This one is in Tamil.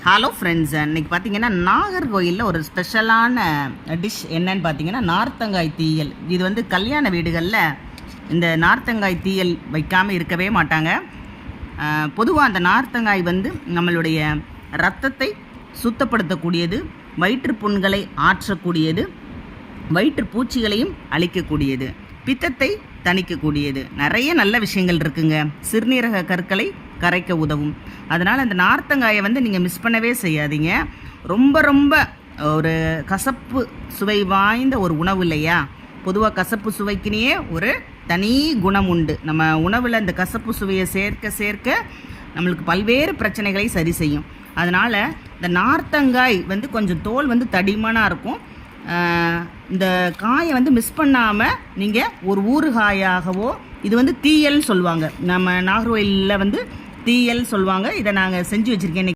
ஹலோ ஃப்ரெண்ட்ஸ், இன்றைக்கி பார்த்தீங்கன்னா நாகர்கோயிலில் ஒரு ஸ்பெஷலான டிஷ் என்னன்னு பார்த்தீங்கன்னா நார்த்தங்காய் தீயல். இது வந்து கல்யாண வீடுகளில் இந்த நார்த்தங்காய் தீயல் வைக்காமல் இருக்கவே மாட்டாங்க. பொதுவாக அந்த நார்த்தங்காய் வந்து நம்மளுடைய இரத்தத்தை சுத்தப்படுத்தக்கூடியது, வயிற்றுப்புண்களை ஆற்றக்கூடியது, வயிற்று பூச்சிகளையும் அழிக்கக்கூடியது, பித்தத்தை தணிக்கக்கூடியது, நிறைய நல்ல விஷயங்கள் இருக்குங்க. சிறுநீரக கற்களை கரைக்க உதவும். அதனால் அந்த நார்த்தங்காயை வந்து நீங்கள் மிஸ் பண்ணவே செய்யாதீங்க. ரொம்ப ரொம்ப ஒரு கசப்பு சுவை வாய்ந்த ஒரு உணவு இல்லையா? பொதுவாக கசப்பு சுவைக்குனே ஒரு தனி குணம் உண்டு. நம்ம உணவில் இந்த கசப்பு சுவையை சேர்க்க சேர்க்க நம்மளுக்கு பல்வேறு பிரச்சனைகளை சரி செய்யும். அதனால் இந்த நார்த்தங்காய் வந்து கொஞ்சம் தோல் வந்து தடிமனாக இருக்கும். இந்த காயை வந்து மிஸ் பண்ணாமல் நீங்கள் ஒரு ஊறுகாயாகவோ, இது வந்து தீயல் சொல்லுவாங்க, நம்ம நாகர்கோயிலில் வந்து தீயல் சொல்லுவாங்க. இதை நாங்கள் செஞ்சு வச்சுருக்கேன்.